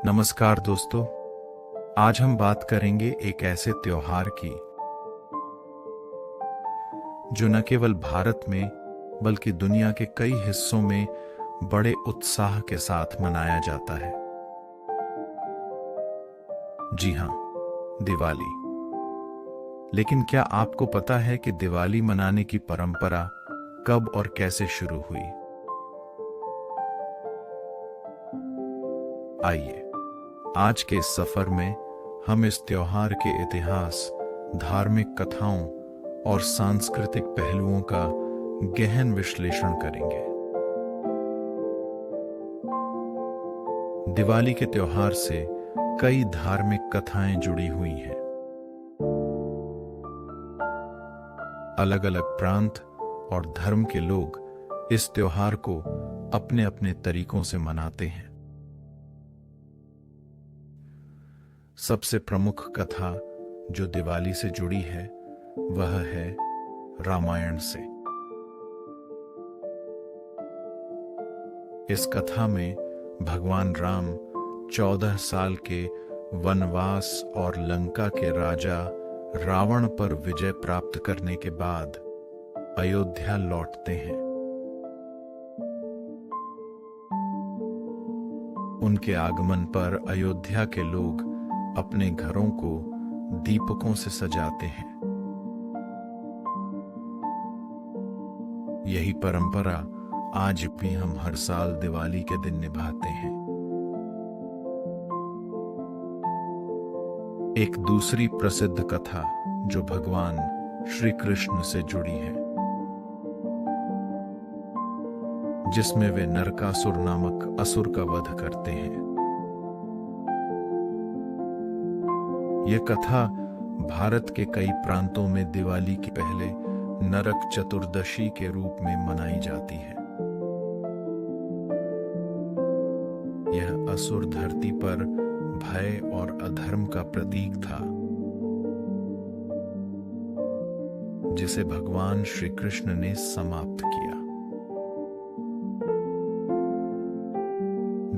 नमस्कार दोस्तों। आज हम बात करेंगे एक ऐसे त्योहार की जो न केवल भारत में बल्कि दुनिया के कई हिस्सों में बड़े उत्साह के साथ मनाया जाता है। जी हां, दिवाली। लेकिन क्या आपको पता है कि दिवाली मनाने की परंपरा कब और कैसे शुरू हुई? आइए आज के इस सफर में हम इस त्योहार के इतिहास, धार्मिक कथाओं और सांस्कृतिक पहलुओं का गहन विश्लेषण करेंगे। दिवाली के त्योहार से कई धार्मिक कथाएं जुड़ी हुई हैं। अलग अलग प्रांत और धर्म के लोग इस त्योहार को अपने अपने तरीकों से मनाते हैं। सबसे प्रमुख कथा जो दिवाली से जुड़ी है वह है रामायण से। इस कथा में भगवान राम 14 साल के वनवास और लंका के राजा रावण पर विजय प्राप्त करने के बाद अयोध्या लौटते हैं। उनके आगमन पर अयोध्या के लोग अपने घरों को दीपकों से सजाते हैं। यही परंपरा आज भी हम हर साल दिवाली के दिन निभाते हैं। एक दूसरी प्रसिद्ध कथा जो भगवान श्री कृष्ण से जुड़ी है, जिसमें वे नरकासुर नामक असुर का वध करते हैं। यह कथा भारत के कई प्रांतों में दिवाली के पहले नरक चतुर्दशी के रूप में मनाई जाती है। यह असुर धरती पर भय और अधर्म का प्रतीक था, जिसे भगवान श्री कृष्ण ने समाप्त किया।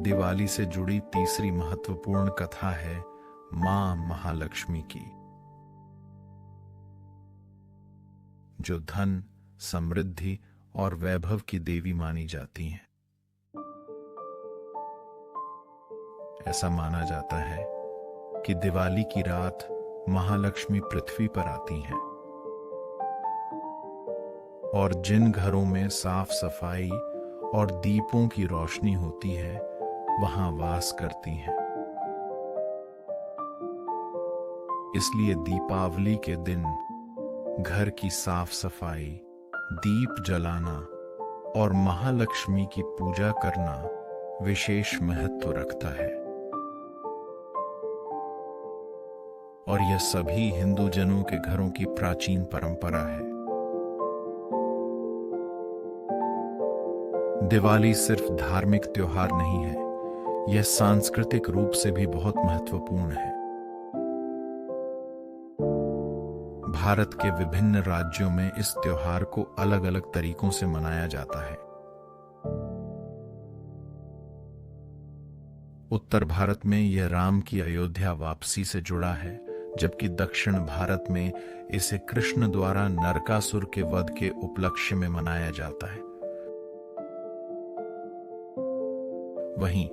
दिवाली से जुड़ी तीसरी महत्वपूर्ण कथा है मां महालक्ष्मी की, जो धन, समृद्धि और वैभव की देवी मानी जाती हैं। ऐसा माना जाता है कि दिवाली की रात महालक्ष्मी पृथ्वी पर आती हैं और जिन घरों में साफ सफाई और दीपों की रोशनी होती है वहां वास करती हैं। इसलिए दीपावली के दिन घर की साफ सफाई, दीप जलाना और महालक्ष्मी की पूजा करना विशेष महत्व रखता है। और यह सभी हिंदू जनों के घरों की प्राचीन परंपरा है। दिवाली सिर्फ धार्मिक त्योहार नहीं है, यह सांस्कृतिक रूप से भी बहुत महत्वपूर्ण है। भारत के विभिन्न राज्यों में इस त्योहार को अलग अलग तरीकों से मनाया जाता है। उत्तर भारत में यह राम की अयोध्या वापसी से जुड़ा है, जबकि दक्षिण भारत में इसे कृष्ण द्वारा नरकासुर के वध के उपलक्ष्य में मनाया जाता है। वहीं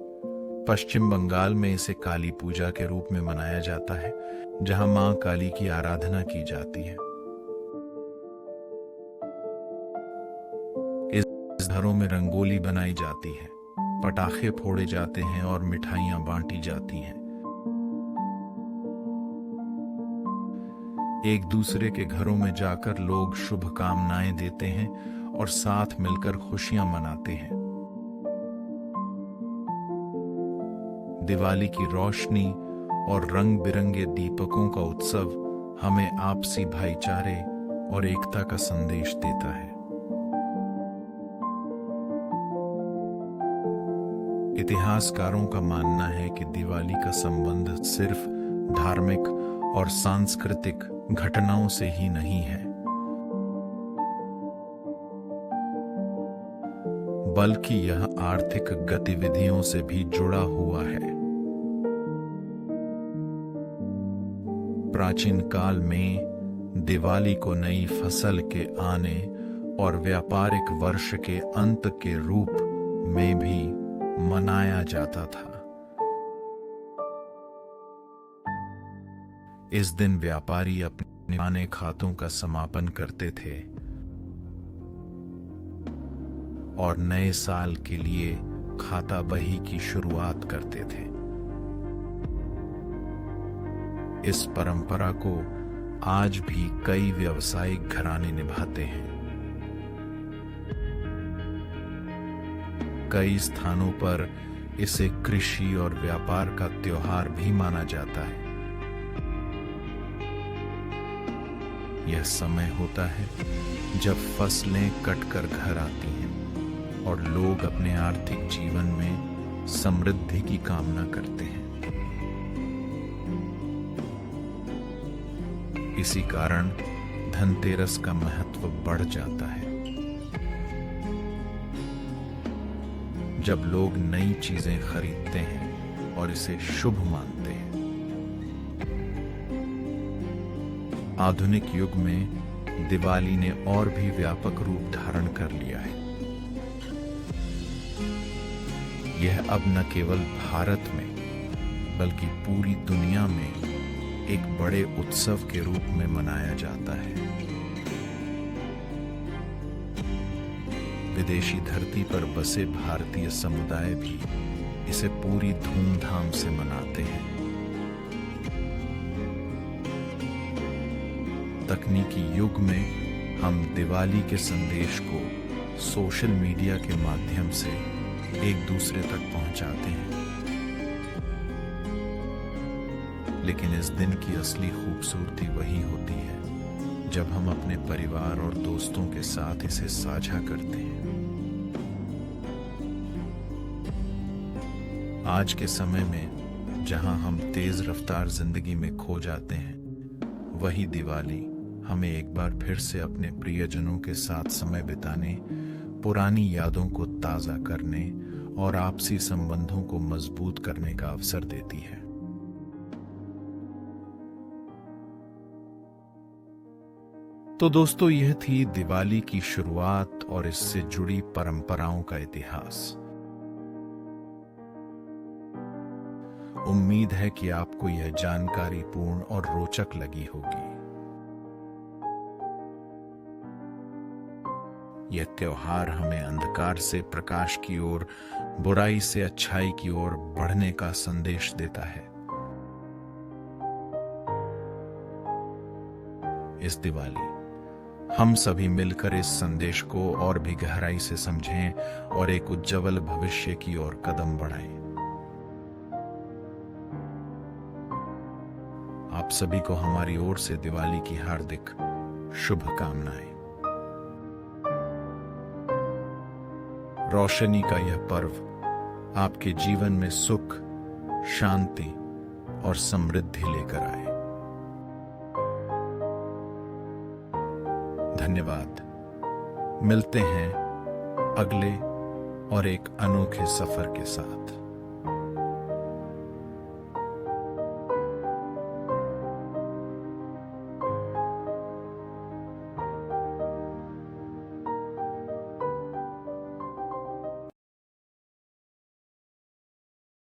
पश्चिम बंगाल में इसे काली पूजा के रूप में मनाया जाता है, जहां मां काली की आराधना की जाती है। इस घरों में रंगोली बनाई जाती है, पटाखे फोड़े जाते हैं और मिठाइयां बांटी जाती हैं। एक दूसरे के घरों में जाकर लोग शुभकामनाएं देते हैं और साथ मिलकर खुशियां मनाते हैं। दिवाली की रोशनी और रंग बिरंगे दीपकों का उत्सव हमें आपसी भाईचारे और एकता का संदेश देता है। इतिहासकारों का मानना है कि दिवाली का संबंध सिर्फ धार्मिक और सांस्कृतिक घटनाओं से ही नहीं है, बल्कि यह आर्थिक गतिविधियों से भी जुड़ा हुआ है। प्राचीन काल में दिवाली को नई फसल के आने और व्यापारिक वर्ष के अंत के रूप में भी मनाया जाता था। इस दिन व्यापारी अपने पुराने खातों का समापन करते थे और नए साल के लिए खाता बही की शुरुआत करते थे। इस परंपरा को आज भी कई व्यावसायिक घराने निभाते हैं। कई स्थानों पर इसे कृषि और व्यापार का त्योहार भी माना जाता है। यह समय होता है जब फसलें कटकर घर आती हैं और लोग अपने आर्थिक जीवन में समृद्धि की कामना करते हैं। इसी कारण धनतेरस का महत्व बढ़ जाता है। जब लोग नई चीजें खरीदते हैं और इसे शुभ मानते हैं। आधुनिक युग में दिवाली ने और भी व्यापक रूप धारण कर लिया है। यह अब न केवल भारत में बल्कि पूरी दुनिया में एक बड़े उत्सव के रूप में मनाया जाता है। विदेशी धरती पर बसे भारतीय समुदाय भी इसे पूरी धूमधाम से मनाते हैं। तकनीकी युग में हम दिवाली के संदेश को सोशल मीडिया के माध्यम से एक दूसरे तक पहुंचाते हैं, लेकिन इस दिन की असली खूबसूरती वही होती है जब हम अपने परिवार और दोस्तों के साथ इसे साझा करते हैं। आज के समय में जहां हम तेज रफ्तार जिंदगी में खो जाते हैं, वही दिवाली हमें एक बार फिर से अपने प्रियजनों के साथ समय बिताने, पुरानी यादों को ताजा करने और आपसी संबंधों को मजबूत करने का अवसर देती है। तो दोस्तों, यह थी दिवाली की शुरुआत और इससे जुड़ी परंपराओं का इतिहास। उम्मीद है कि आपको यह जानकारी पूर्ण और रोचक लगी होगी। यह त्योहार हमें अंधकार से प्रकाश की ओर, बुराई से अच्छाई की ओर बढ़ने का संदेश देता है। इस दिवाली हम सभी मिलकर इस संदेश को और भी गहराई से समझें और एक उज्जवल भविष्य की ओर कदम बढ़ाएं। आप सभी को हमारी ओर से दिवाली की हार्दिक शुभकामनाएं। रोशनी का यह पर्व आपके जीवन में सुख, शांति और समृद्धि लेकर आए। धन्यवाद। मिलते हैं अगले और एक अनोखे सफर के साथ।